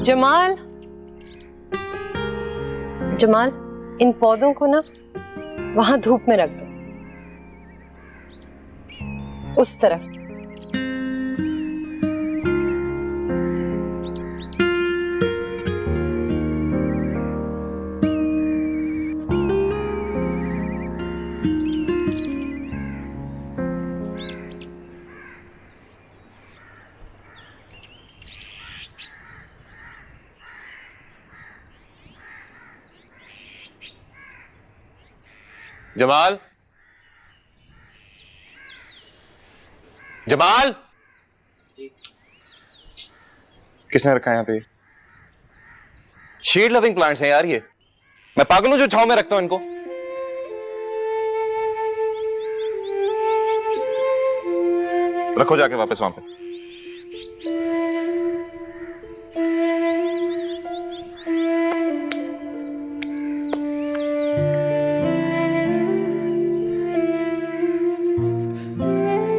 जमाल, जमाल, इन पौधों को ना वहां धूप में रख दो, उस तरफ। जमाल, जमाल, किसने रखा है यहाँ पे? शीड लविंग प्लांट्स हैं यार ये। मैं पागल हूं जो छांव में रखता हूं इनको। रखो जाके वापस वहां पे।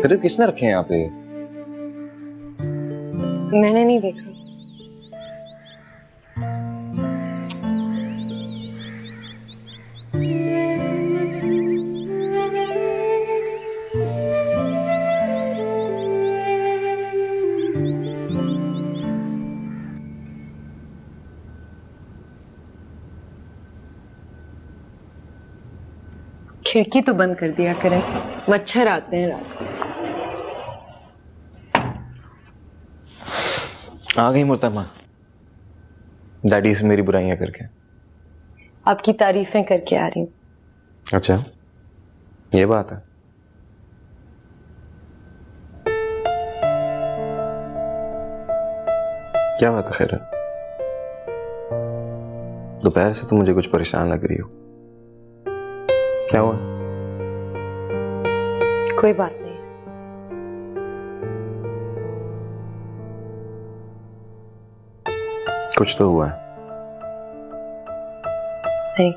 तेरे किसने रखे हैं यहाँ पे? मैंने नहीं देखा। खिड़की तो बंद कर दिया करें, मच्छर आते हैं रात को। आ गई मुर्तमा डैडी से मेरी बुराइयां करके। आपकी तारीफें करके आ रही हूँ। अच्छा, ये बात है। क्या बात है खैरत? दोपहर से तुम मुझे कुछ परेशान लग रही हो, क्या हुआ? कोई बात नहीं। कुछ तो हुआ है। नहीं।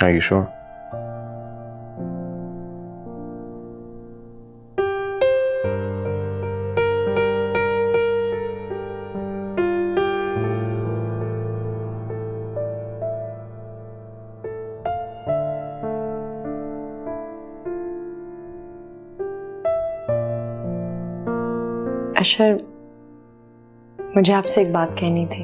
Are you sure? अशर, मुझे आपसे एक बात कहनी थी।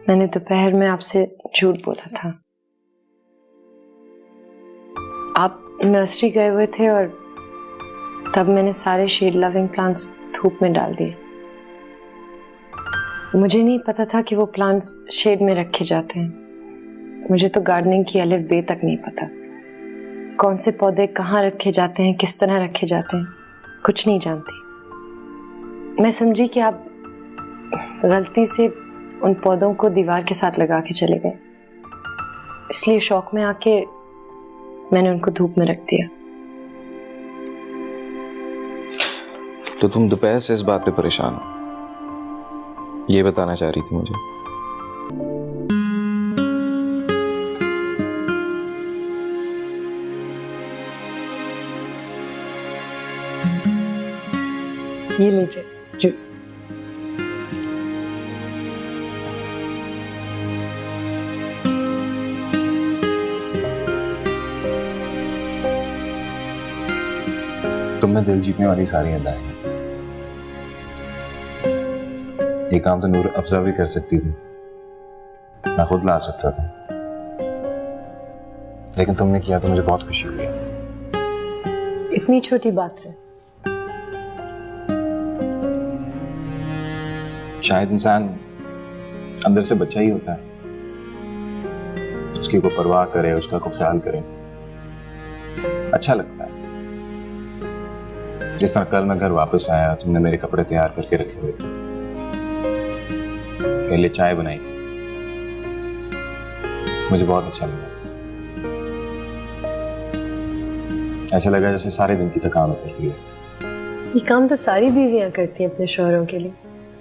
मैंने दोपहर में आपसे झूठ बोला था। आप नर्सरी गए हुए थे और तब मैंने सारे शेड लविंग प्लांट्स धूप में डाल दिए। मुझे नहीं पता था कि वो प्लांट्स शेड में रखे जाते हैं। मुझे तो गार्डनिंग की अलिफ बे तक नहीं पता। कौन से पौधे कहाँ रखे जाते हैं, किस तरह रखे जाते हैं, कुछ नहीं जानती। मैं समझी कि आप गलती से उन पौधों को दीवार के साथ लगा के चले गए, इसलिए शौक में आके मैंने उनको धूप में रख दिया। तो तुम दोपहर से इस बात पे परेशान हो, ये बताना चाह रही थी मुझे? ये लीजिए जूस। तुम में दिल जीतने वाली सारी अदाएं हैं। ये काम तो नूर अफजा भी कर सकती थी, मैं खुद ला सकता था, लेकिन तुमने किया तो मुझे बहुत खुशी हुई है। इतनी छोटी बात से? शायद इंसान अंदर से बच्चा ही होता है, उसकी को परवाह करे, उसका को ख्याल करे, अच्छा लगता है। जिस तरह कल मैं घर वापस आया, तुमने मेरे कपड़े तैयार करके रखे हुए थे, मेरे लिए चाय बनाई थी, मुझे बहुत अच्छा लगा। ऐसा लगा जैसे सारे दिन की थकान उतर गई। ये काम तो सारी बीवियां करती हैं अपने शौहरों के लिए,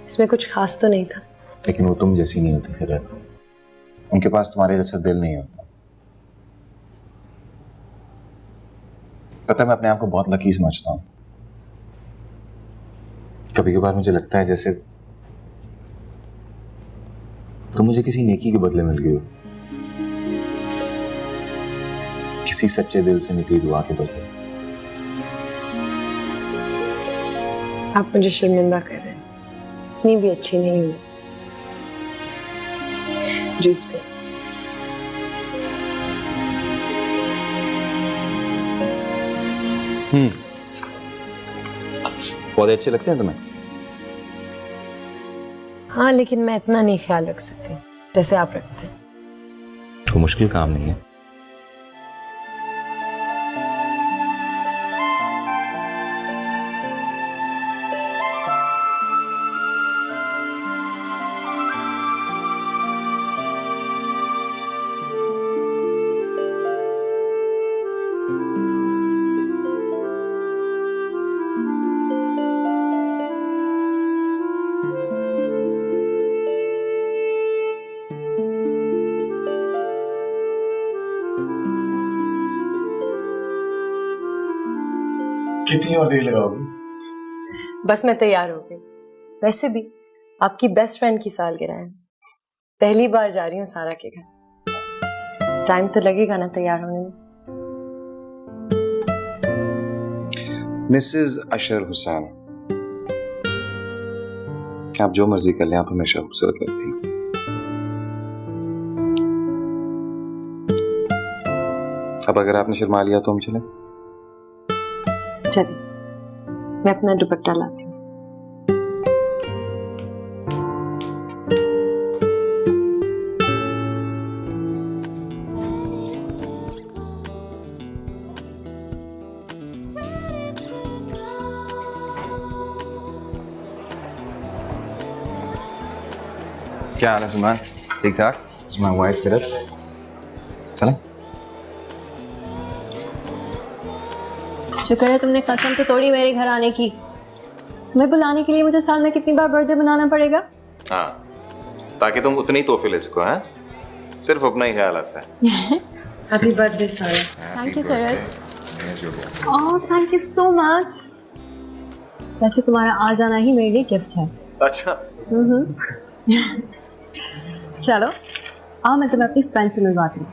इसमें कुछ खास तो नहीं था। लेकिन वो तुम जैसी नहीं होती खैरत, उनके पास तुम्हारे जैसा दिल नहीं होता। पता है, मैं अपने आप को बहुत लकी समझता हूँ। कभी कभार मुझे लगता है जैसे तुम मुझे किसी नेकी के बदले मिल गई हो, किसी सच्चे दिल से निकली दुआ के बदले। आप मुझे शर्मिंदा कर रहे हैं, इतनी भी अच्छी नहीं हुई। जूस पे पौधे अच्छे लगते हैं तुम्हें? हाँ, लेकिन मैं इतना नहीं ख्याल रख सकती जैसे आप रखते हैं। वो मुश्किल काम नहीं है। कितनी और देर लगाओगी? बस मैं तैयार हो गई। वैसे भी आपकी बेस्ट फ्रेंड की सालगिरह है, पहली बार जा रही हूँ सारा के घर। टाइम तो लगेगा ना तैयार होने में। मिसेस अशर हुसैन, आप जो मर्जी कर लें, आप हमेशा खूबसूरत लगती हैं। अब अगर आपने शर्मा लिया तो हम चलें? चलिए, मैं अपना दुपट्टा लाती हूँ। क्या हाल है सुमान? ठीक ठाक? सुमान वाइफ फिर चलें? शुक्र है तुमने कसम तो तोड़ी मेरे घर आने की। तुम्हें बुलाने के लिए मुझे साल में कितनी बार बर्थडे मनाना पड़ेगा? हाँ, ताकि तुम उतनी तोहफे ले सको। हैं, सिर्फ अपना ही ख्याल आता है। हैप्पी बर्थडे सारा। थैंक यू करत। Oh thank you so much. वैसे तुम्हारा आ जाना ही मेरे लिए गिफ्ट है। अच्छा। चलो आओ, मैं तुम्हें अपनी फ्रेंड से मिलवाती हूँ।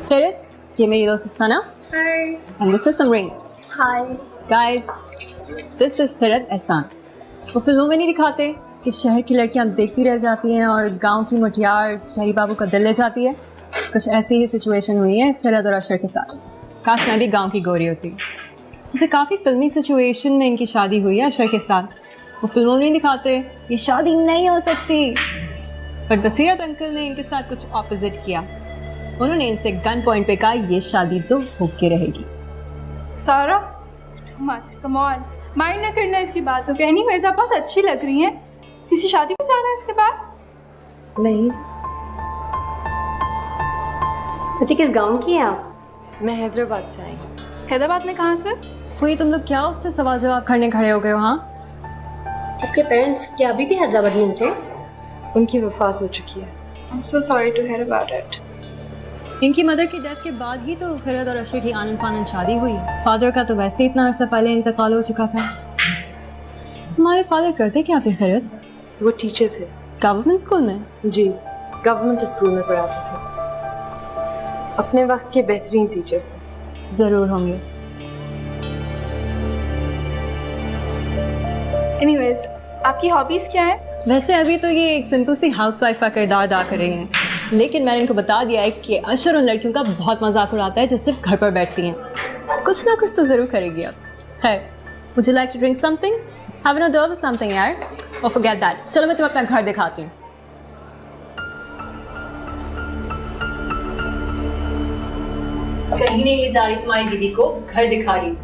Kirit, ये मेरी दोस्त सना। Hi. And this is Samreen. Hi. Guys, this is Kirit एहसान। वो फिल्मों में नहीं दिखाते कि शहर की लड़कियां देखती रह जाती हैं और गांव की मुटियार शहरी बाबू का दिल ले जाती है। कुछ ऐसी ही सिचुएशन हुई है किरत और अशर के साथ। काश मैं भी गांव की गोरी होती। वैसे काफ़ी फिल्मी सिचुएशन में इनकी शादी हुई है अशर के साथ। वो फिल्मों में नहीं दिखाते, ये शादी नहीं हो सकती। पर बसीरत अंकल ने इनके साथ कुछ ऑपोजिट किया। उन्होंने इनसे गन पॉइंट पे कहा ये शादी तो होके रहेगी। सारा, too much. Come on. Mind ना करना इसकी बात तो कहनी वैसे आप बहुत अच्छी लग रही हैं। किसी शादी में जाना है इसके बाद? नहीं। अच्छा किस गांव की हैं आप? मैं हैदराबाद से आई हूँ। हैदराबाद में कहाँ से? वही तुम लोग क्या उससे सवाल जवाब करने खड़े हो गए हो? हाँ, आपके पेरेंट्स क्या अभी भी हैदराबाद में होते? उनकी वफात हो चुकी है। I'm so sorry to hear about it. इनकी मदर की डेथ के बाद ही तो खिरत और अशर की आनन फानन शादी हुई। फादर का तो वैसे इतना अर्सा पहले इंतकाल हो चुका था। तुम्हारे फादर करते क्या थे खिरत? वो टीचर थे। गवर्नमेंट स्कूल में? जी, गवर्नमेंट स्कूल में पढ़ाते थे। अपने वक्त के बेहतरीन टीचर थे। ज़रूर होंगे। Anyways, आपकी हॉबीज क्या है? वैसे अभी तो ये एक सिंपल सी हाउसवाइफ का किरदार अदा कर रही हैं, लेकिन मैंने इनको बता दिया है कि अशर उन लड़कियों का बहुत मजाक उड़ाता है जो सिर्फ घर पर बैठती हैं। कुछ ना कुछ तो ज़रूर करेगी अब। खैर, would you like to drink something? Have an order or something यार? Or forget that. चलो मैं तुम्हें अपना घर दिखाती हूँ। कहीं नहीं ले जा रही तुम्हारी बीवी को, घर दिखा रही।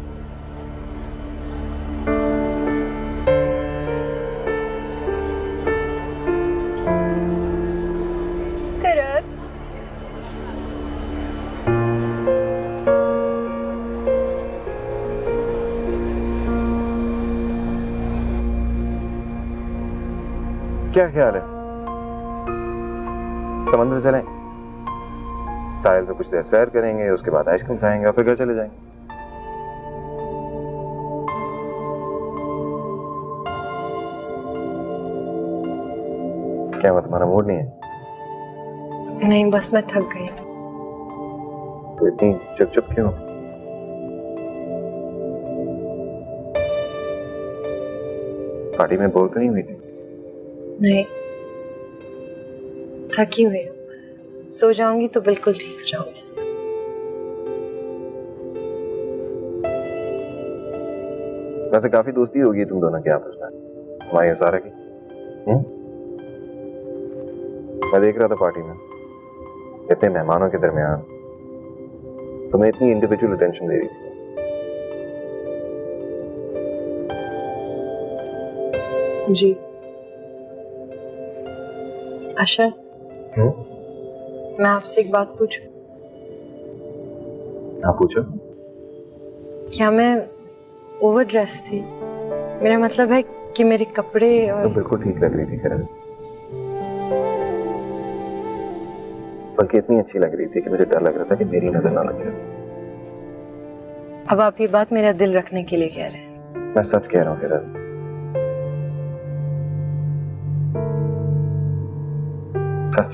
क्या ख्याल है? समंदर चलें? साहिल पे कुछ देर सैर करेंगे, उसके बाद आइसक्रीम खाएंगे और फिर घर चले जाएंगे। क्या हुआ, तुम्हारा मूड नहीं है? नहीं, बस मैं थक गई। तो इतनी चुप चुप क्यों? पार्टी में बोर तो नहीं हुई थी? नहीं, थकी हुई हूँ। सो जाऊंगी तो बिल्कुल ठीक हो जाऊंगी। वैसे काफी दोस्ती होगी तुम दोनों के आपस में, तुम्हारी सारा की। मैं देख रहा था पार्टी में इतने मेहमानों के दरमियान तुम्हें इतनी इंडिविजुअल अटेंशन दे रही थी। जी अशर, मैं आपसे एक बात पूछूं? हाँ पूछो। क्या मैं ओवर ड्रेस थी? मेरा मतलब है कि मेरे कपड़े और तो बिल्कुल ठीक लग रही थी किरण, बल्कि इतनी अच्छी लग रही थी कि मुझे डर लग रहा था कि मेरी नजर ना लग जाए। अब आप ये बात मेरा दिल रखने के लिए कह रहे हैं? मैं सच कह रहा हूँ किरण, सच।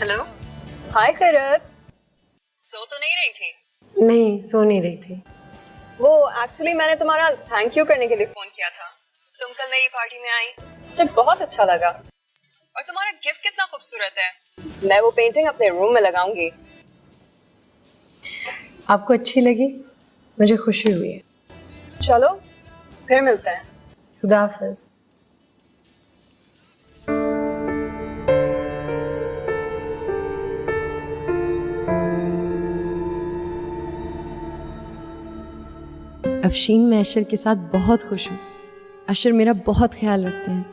हेलो। हाय किरत, सो तो नहीं रही थी? नहीं, सो नहीं रही थी। वो एक्चुअली मैंने तुम्हारा थैंक यू करने के लिए फोन किया था। तुम कल मेरी पार्टी में आई, मुझे बहुत अच्छा लगा। और तुम्हारा गिफ्ट कितना खूबसूरत है। मैं वो पेंटिंग अपने रूम में लगाऊंगी। आपको अच्छी लगी? मुझे खुशी हुई है। चलो फिर मिलते हैं। खुदा हाफिज। अफशीन, मैं अशर के साथ बहुत खुश हूँ। अशर मेरा बहुत ख्याल रखते हैं,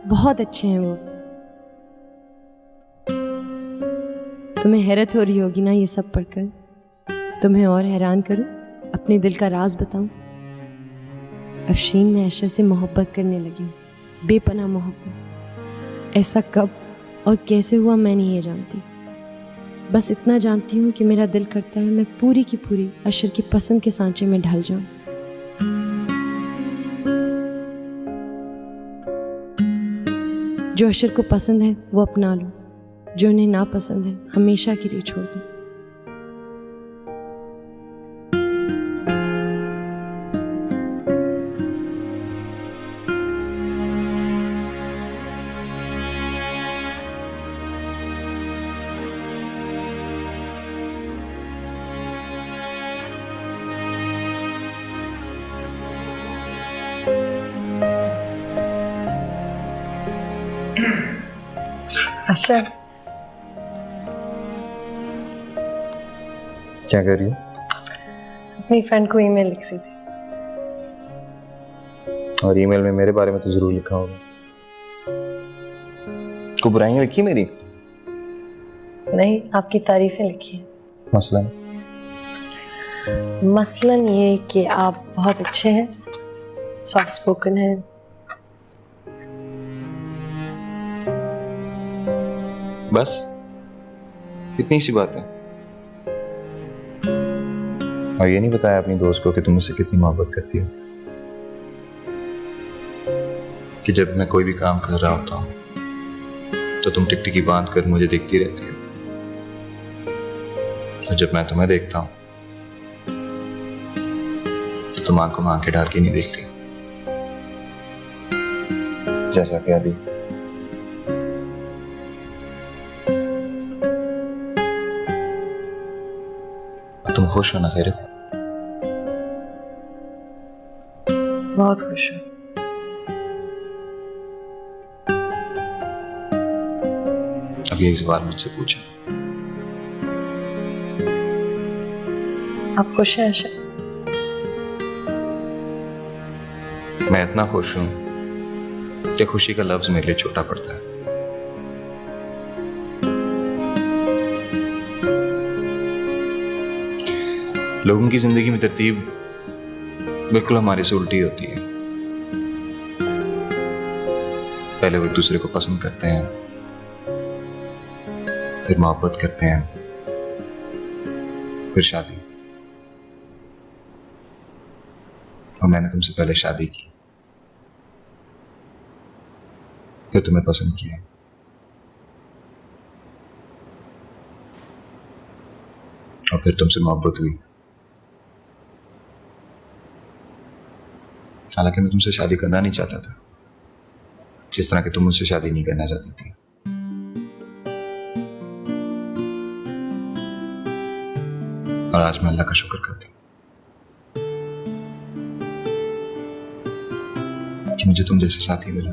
बहुत अच्छे हैं वो। तुम्हें हैरत हो रही होगी ना ये सब पढ़कर? तुम्हें और हैरान करूं, अपने दिल का राज बताऊं? अफशीन, मैं अशर से मोहब्बत करने लगी हूँ, बेपनाह मोहब्बत। ऐसा कब और कैसे हुआ मैं नहीं ये जानती, बस इतना जानती हूँ कि मेरा दिल करता है मैं पूरी की पूरी अशर की पसंद के सांचे में ढल जाऊं। जो अशर को पसंद है वो अपना लो, जो उन्हें ना पसंद है हमेशा के लिए छोड़ दो। अशर, क्या कर रही हो? अपनी फ्रेंड को ईमेल लिख रही थी। और ईमेल में मेरे बारे में तो जरूर लिखा होगा। को बुराइयां लिखी मेरी? नहीं, आपकी तारीफें लिखी है। मसलन? मसलन ये कि आप बहुत अच्छे हैं, सॉफ्ट स्पोकन हैं। बस इतनी सी बात है। और ये नहीं बताया अपनी दोस्त को कि तुम मुझसे कितनी मोहब्बत करती हो, कि जब मैं कोई भी काम कर रहा होता हूँ तो तुम टिकटिकी बांध कर मुझे देखती रहती हो, तो जब मैं तुम्हें देखता हूं तो तुम आंखों में आंखें डाल के नहीं देखती, जैसा कि अभी। तुम खुश हो ना खैरियत? बहुत खुश हूँ। अब यही सवाल मुझसे पूछो। आप खुश हैं आशा? मैं इतना खुश हूं कि खुशी का लफ्ज मेरे लिए छोटा पड़ता है। लोगों की जिंदगी में तरतीब बिल्कुल हमारी से उल्टी होती है। पहले वो एक दूसरे को पसंद करते हैं, फिर मोहब्बत करते हैं, फिर शादी। और मैंने तुमसे पहले शादी की, फिर तुम्हें पसंद किया, और फिर तुमसे मोहब्बत हुई। हालांकि मैं तुमसे शादी करना नहीं चाहता था, जिस तरह कि तुम मुझसे शादी नहीं करना चाहती थी। और आज मैं अल्लाह का शुक्र करता हूं कि मुझे तुम जैसे साथी मिला।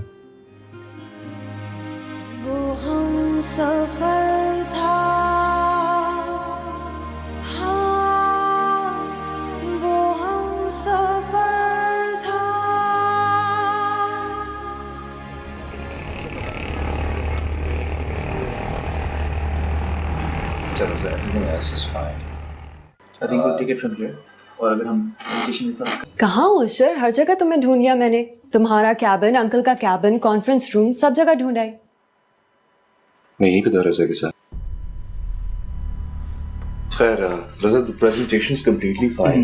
वो हम सफर था, हाँ, वो हम सफर था। चलो sir, everything else is fine. I think we'll take it from here. और अगर हम लोकेशन इस तरह कहाँ हो सर? हर जगह तुम्हें ढूंढ लिया मैंने। तुम्हारा कैबिन, अंकल का कैबिन, कॉन्फ्रेंस रूम, सब जगह ढूंढा है। मैं यहीं पे था रज़ा के साथ। खैर Raza, the presentation is completely fine,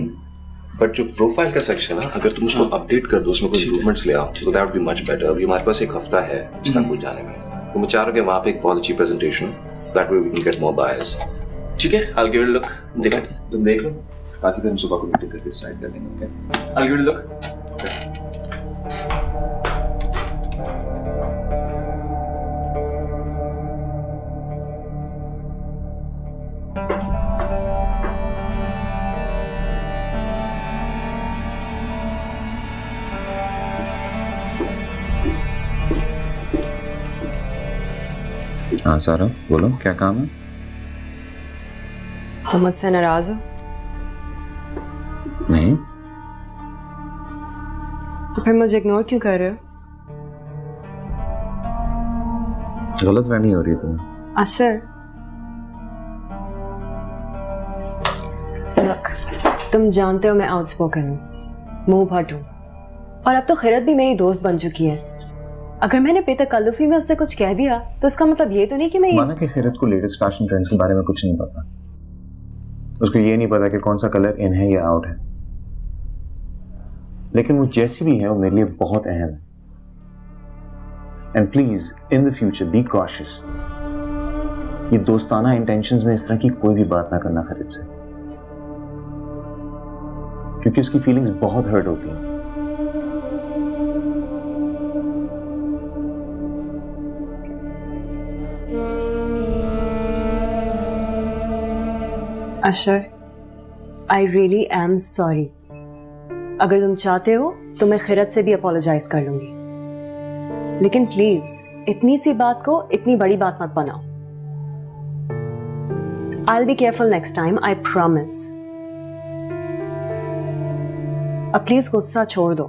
but जो प्रोफाइल का सेक्शन है, अगर तुम उसको अपडेट कर दो, उसमें कुछ इंप्रूवमेंट्स ले आओ, तो that would be much better. अभी हमारे पास एक हफ्ता है इस्तांबुल जाने में, तो मैं चाह रहा हूं कि वहाँ पे एक बहुत अच्छी presentation, that way we can get more buyers. ठीक है, I'll give it a look. देख लो, तुम देख लो, बाकी फिर हम सुबह को मीटिंग करके डिसाइड कर लेंगे। Okay, I'll give it a look. हाँ सारा, बोलो क्या काम है? तुम मुझसे नाराज हो? नहीं। तो फिर मुझे इग्नोर क्यों कर रहे हो? गलतफहमी हो रही है तुम्हें। अशर, लुक, तुम जानते हो मैं आउटस्पोकन हूँ, मुंह भट हूँ, और अब तो खैरत भी मेरी दोस्त बन चुकी है। अगर मैंने बेतकल्लुफी में उससे कुछ कह दिया तो इसका मतलब ये तो नहीं कि मैं माना कि खैरत को लेटेस्ट फैशन ट्रेंड्स के बारे में कुछ नहीं पता, उसको ये नहीं पता कि कौन सा कलर इन है या आउट है, लेकिन वो जैसी भी है वो मेरे लिए बहुत अहम है। And please in the future be cautious. ये दोस्ताना इंटेंशंस में इस तरह की कोई भी बात ना करना खैरत से, क्योंकि उसकी फीलिंग्स बहुत हर्ट होती हैं। अशर, आई रियली एम सॉरी। अगर तुम चाहते हो तो मैं खैरत से भी अपोलोजाइज कर लूंगी, लेकिन प्लीज इतनी सी बात को इतनी बड़ी बात मत बनाओ। I will be careful next time, I promise. अब प्लीज गुस्सा छोड़ दो।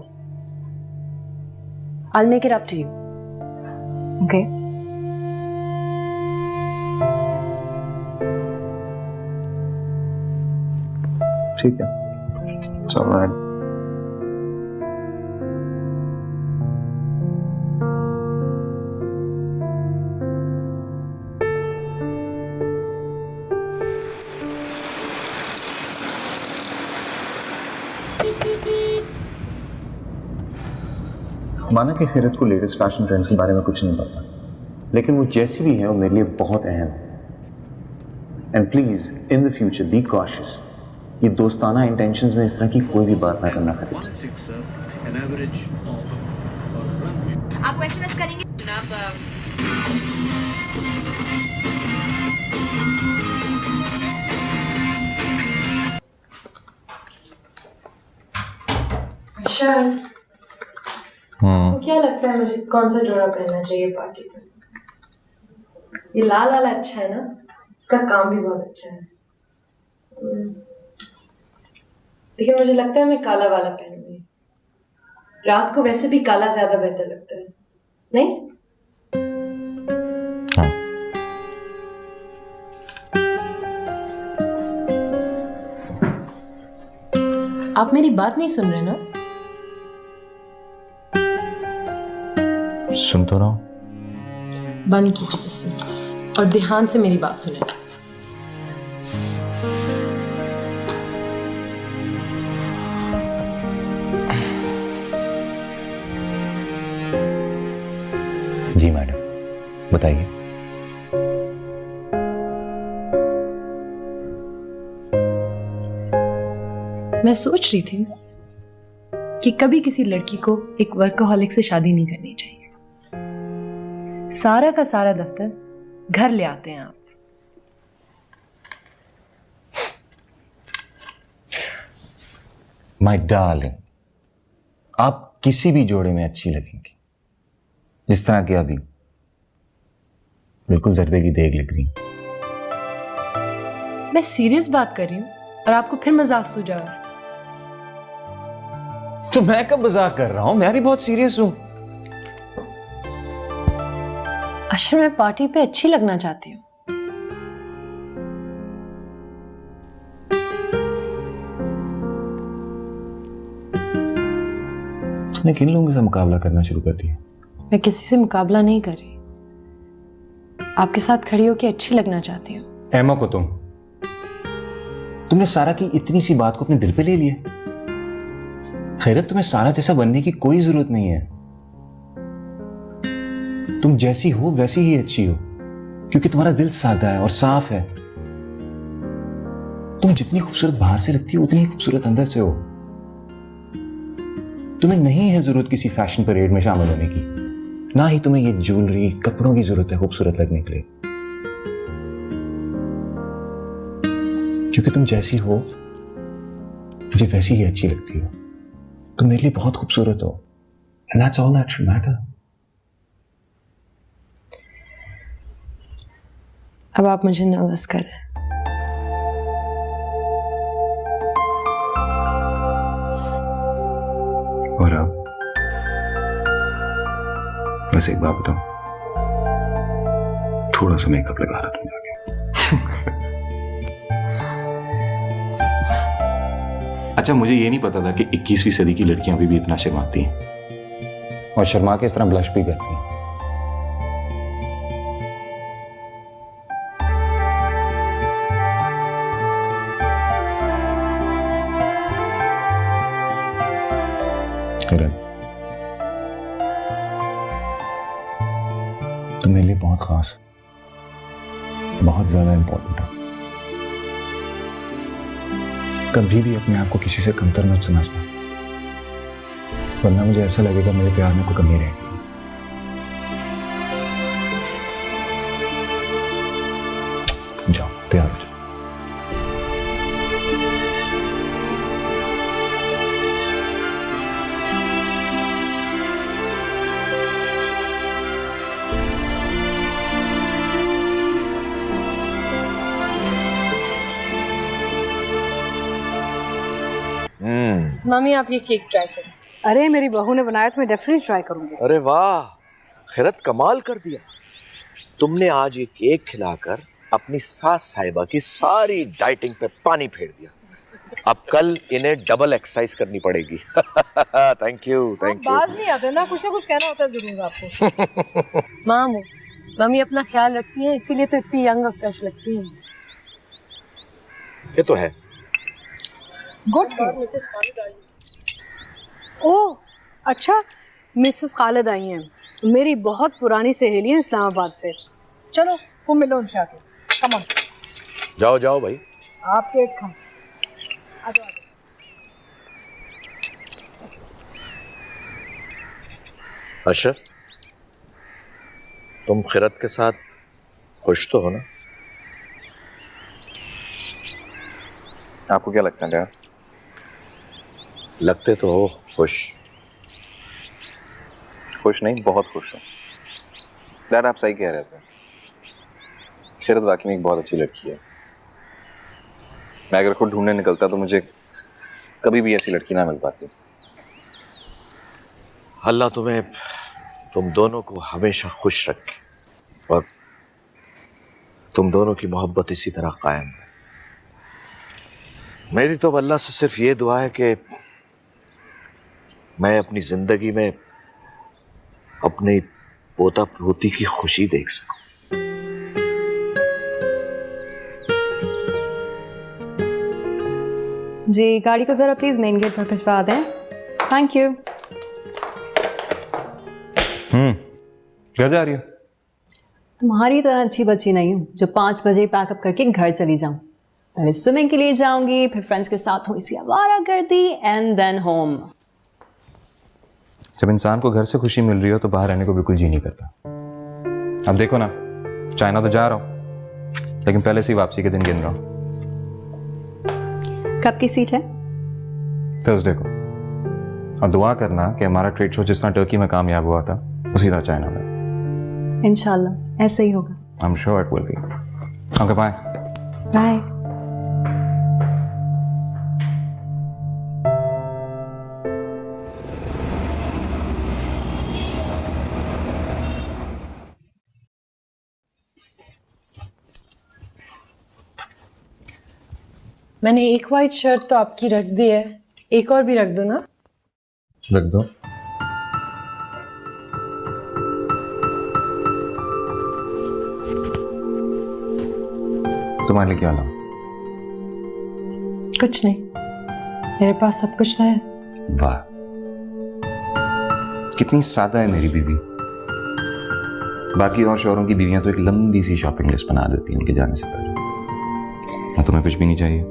I will make it up to you, okay? ठीक है, चल रहा है। माना कि खैरत को लेटेस्ट फैशन ट्रेंड्स के बारे में कुछ नहीं पता, लेकिन वो जैसी भी है वो मेरे लिए बहुत अहम है। And please in the future be cautious. ये दोस्ताना इंटेंशंस में इस तरह की कोई भी बात ना करना करें। आपको एसएमएस करेंगे जनाब। तो क्या लगता है मुझे कौन सा जोड़ा पहनना चाहिए पार्टी में? ये लाल वाला अच्छा है ना, इसका काम भी बहुत अच्छा है। लेकिन मुझे लगता है मैं काला वाला पहनूंगी। रात को वैसे भी काला ज्यादा बेहतर लगता है, नहीं? हाँ। आप मेरी बात नहीं सुन रहे ना? सुन तो रहा हूं। बंद कीजिए इसे और ध्यान से मेरी बात सुने। जी मैडम, बताइए। मैं सोच रही थी कि कभी किसी लड़की को एक वर्कहॉलिक से शादी नहीं करनी चाहिए। सारा का सारा दफ्तर घर ले आते हैं आप। माय डार्लिंग, आप किसी भी जोड़े में अच्छी लगेंगी। जिस तरह की अभी बिल्कुल जर्दे की देग लग रही। मैं सीरियस बात कर रही हूँ और आपको फिर मजाक सूझा। तो मैं कब मजाक कर रहा हूं? मैं भी बहुत सीरियस हूं। अशर, मैं पार्टी पे अच्छी लगना चाहती हूँ। तुमने किन लोगों से मुकाबला करना शुरू कर दिया? मैं किसी से मुकाबला नहीं कर रही, आपके साथ खड़ी होकर अच्छी लगना चाहती हूँ। एमा को तुमने सारा की इतनी सी बात को अपने दिल पे ले लिया। खैरत, तुम्हें सारा जैसा बनने की कोई जरूरत नहीं है। तुम जैसी हो वैसी ही अच्छी हो, क्योंकि तुम्हारा दिल सादा है और साफ है। तुम जितनी खूबसूरत बाहर से लगती हो उतनी ही खूबसूरत अंदर से हो। तुम्हें नहीं है जरूरत किसी फैशन परेड में शामिल होने की, ना ही तुम्हें ये ज्वेलरी कपड़ों की जरूरत है खूबसूरत लगने के लिए। क्योंकि तुम जैसी हो मुझे वैसी ही अच्छी लगती हो। तुम मेरे लिए बहुत खूबसूरत हो, and that's all that should matter. अब आप मुझे नर्वस कर रहे हैं। और अब बस एक बात बताओ, थोड़ा सा मेकअप लगा रहा तुम जाके। अच्छा, मुझे ये नहीं पता था कि 21वीं सदी की लड़कियां अभी भी इतना शर्माती हैं और शर्मा के इस तरह ब्लश भी करती हैं। तुम मेरे लिए बहुत खास, बहुत ज्यादा इंपॉर्टेंट हो। कभी भी अपने आप को किसी से कमतर मत समझना, वरना मुझे ऐसा लगेगा मेरे प्यार में कोई कमी रहेगी। जाओ, तैयार हो जाओ। मम्मी, आप ये केक ट्राई करें। अरे मेरी बहू ने बनाया तो मैं डेफिनेटली ट्राई करूंगी। अरे वाह, खैरत कमाल कर दिया तुमने। आज ये केक खिलाकर अपनी सास साहिबा की सारी डाइटिंग पे पानी फेर दिया। अब कल इन्हें डबल एक्सरसाइज करनी पड़ेगी। Thank you, thank you. बाज नहीं आते ना कुछ कहना होता है जरूर आपको। मामू, मम्मी अपना ख्याल रखती हैं, इसीलिए तो इतनी यंग और फ्रेश लगती हैं। ये तो है। गुड। ओह अच्छा, मिसेस खालिद आई हैं, मेरी बहुत पुरानी सहेली है इस्लामाबाद से। चलो तुम मिलो उनसे आके। Come on. जाओ जाओ भाई। आप केक खाओ। आ जाओ, आ जाओ। अशरफ, तुम खिरत के साथ खुश तो हो ना? आपको क्या लगता है डैड? लगते तो हो खुश। खुश नहीं, बहुत खुश हूँ डैड। आप सही कह रहे थे, शरद वाकई में एक बहुत अच्छी लड़की है। मैं अगर खुद ढूंढने निकलता तो मुझे कभी भी ऐसी लड़की ना मिल पाती। अल्लाह तुम्हें, तुम दोनों को हमेशा खुश रखे और तुम दोनों की मोहब्बत इसी तरह कायम है। मेरी तो अल्लाह से सिर्फ ये दुआ है कि मैं अपनी जिंदगी में अपनी पोता पोती की खुशी देख सकूं। जी गाड़ी को ज़रा प्लीज़ मेन गेट पर भिजवा दें। Thank you. घर जा रही हो? तुम्हारी तरह अच्छी बच्ची नहीं हूँ जो 5 बजे पैकअप करके घर चली जाऊँ। पहले स्विमिंग के लिए जाऊंगी, फिर फ्रेंड्स के साथ थोड़ी सी आवारागर्दी एंड देन होम। जब इंसान को घर से खुशी मिल रही हो तो बाहर रहने को बिल्कुल जी नहीं करता। अब देखो ना, चाइना तो जा रहा हूँ लेकिन पहले से ही वापसी के दिन गिन रहा हूँ। कब की सीट है? थर्सडे को। और दुआ करना कि हमारा ट्रेड शो जिस तरह टर्की में कामयाब हुआ था उसी तरह चाइना में। इंशाल्लाह ऐसे ही होगा। I am sure it will be. Okay bye. Bye. मैंने एक वाइट शर्ट तो आपकी रख दी है, एक और भी रख दो ना। रख दो। तुम्हारे लिए क्या लाऊं? कुछ नहीं, मेरे पास सब कुछ है। वाह, कितनी सादा है मेरी बीवी। बाकी और शौहरों की बीवियां तो एक लंबी सी शॉपिंग लिस्ट बना देती हैं उनके जाने से पहले। और तुम्हें कुछ भी नहीं चाहिए?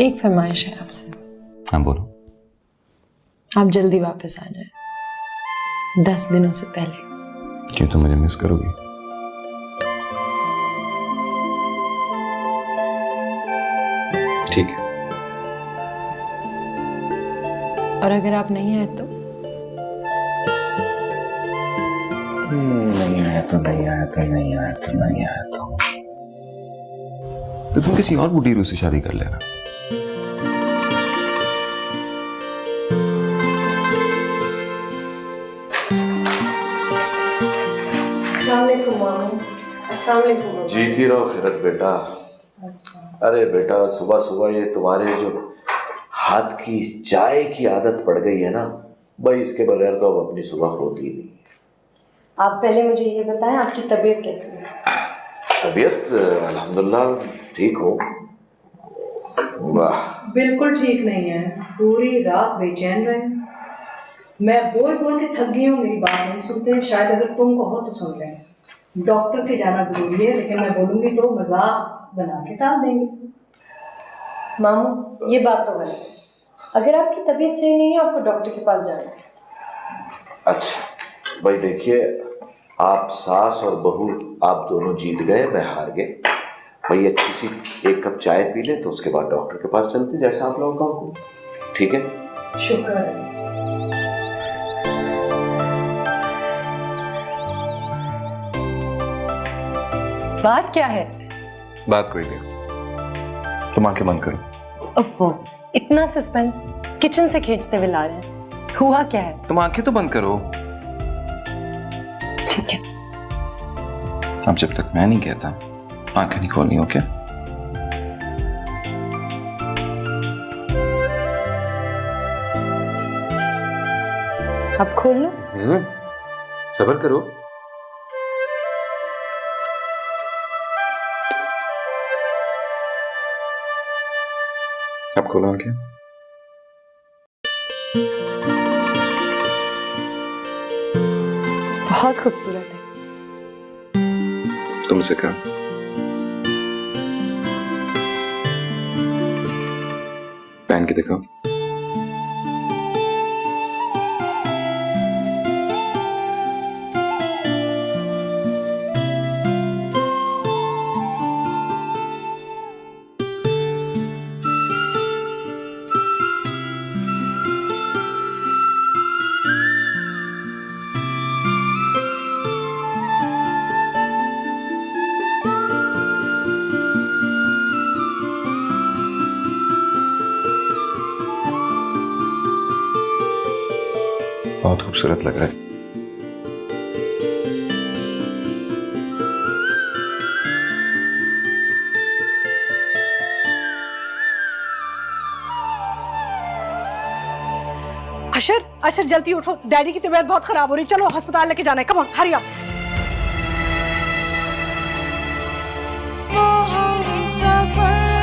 एक फरमाइश है आपसे। हाँ बोलो। आप जल्दी वापस आ जाए, 10 दिनों से पहले। क्यों, तुम मुझे मिस करोगी? ठीक है। और अगर आप नहीं आए तो? नहीं आया तो नहीं आया तो नहीं आया तो नहीं आया तो तुम किसी और बूढ़ी रूस से शादी कर लेना। जीती रहो खिरत बेटा। अरे बेटा, सुबह सुबह ये तुम्हारे जो हाथ की चाय की आदत पड़ गई है ना भाई, इसके बगैर तो अब अपनी सुबह होती नहीं। आप पहले मुझे ये बताएं, आपकी तबीयत कैसी है? तबीयत अल्हम्दुलिल्लाह ठीक हो। वाह, बिल्कुल ठीक नहीं है, पूरी रात बेचैन रहे। मैं बोल बोल के थक गई हूँ, मेरी बात नहीं सुनते। शायद अगर तुम कहो तो सुन लें। डॉक्टर के जाना जरूरी है, लेकिन मैं बोलूंगी तो मजाक बना के टाल देंगे। मामू, ये बात तो गलत है। अगर आपकी तबीयत सही नहीं है, आपको डॉक्टर के पास जाना है। अच्छा भाई देखिए, आप सास और बहू आप दोनों जीत गए, मैं हार गए। भाई अच्छी सी एक कप चाय पी ले तो उसके बाद डॉक्टर के पास चलते, जैसा आप लोगों का हो। ठीक है? शुक्र है। बात क्या है? बात कोई नहीं, तुम आंखें बंद करो। अफ़्फो, इतना सस्पेंस किचन से खींचते हुए ला रहे हैं। हुआ क्या है? तुम आंखें तो बंद करो। ठीक है। अब जब तक मैं नहीं कहता आंखें नहीं खोलनी, ओके? अब खोल लो। सब्र करो। अब खोलो आंखें। बहुत खूबसूरत है। तुमसे कहा पहन के दिखाओ। बहुत खूबसूरत लग रहा है। अशर, अशर जल्दी उठो, डैडी की तबीयत बहुत खराब हो रही है, चलो अस्पताल लेके जाना है, come on hurry up. Suffer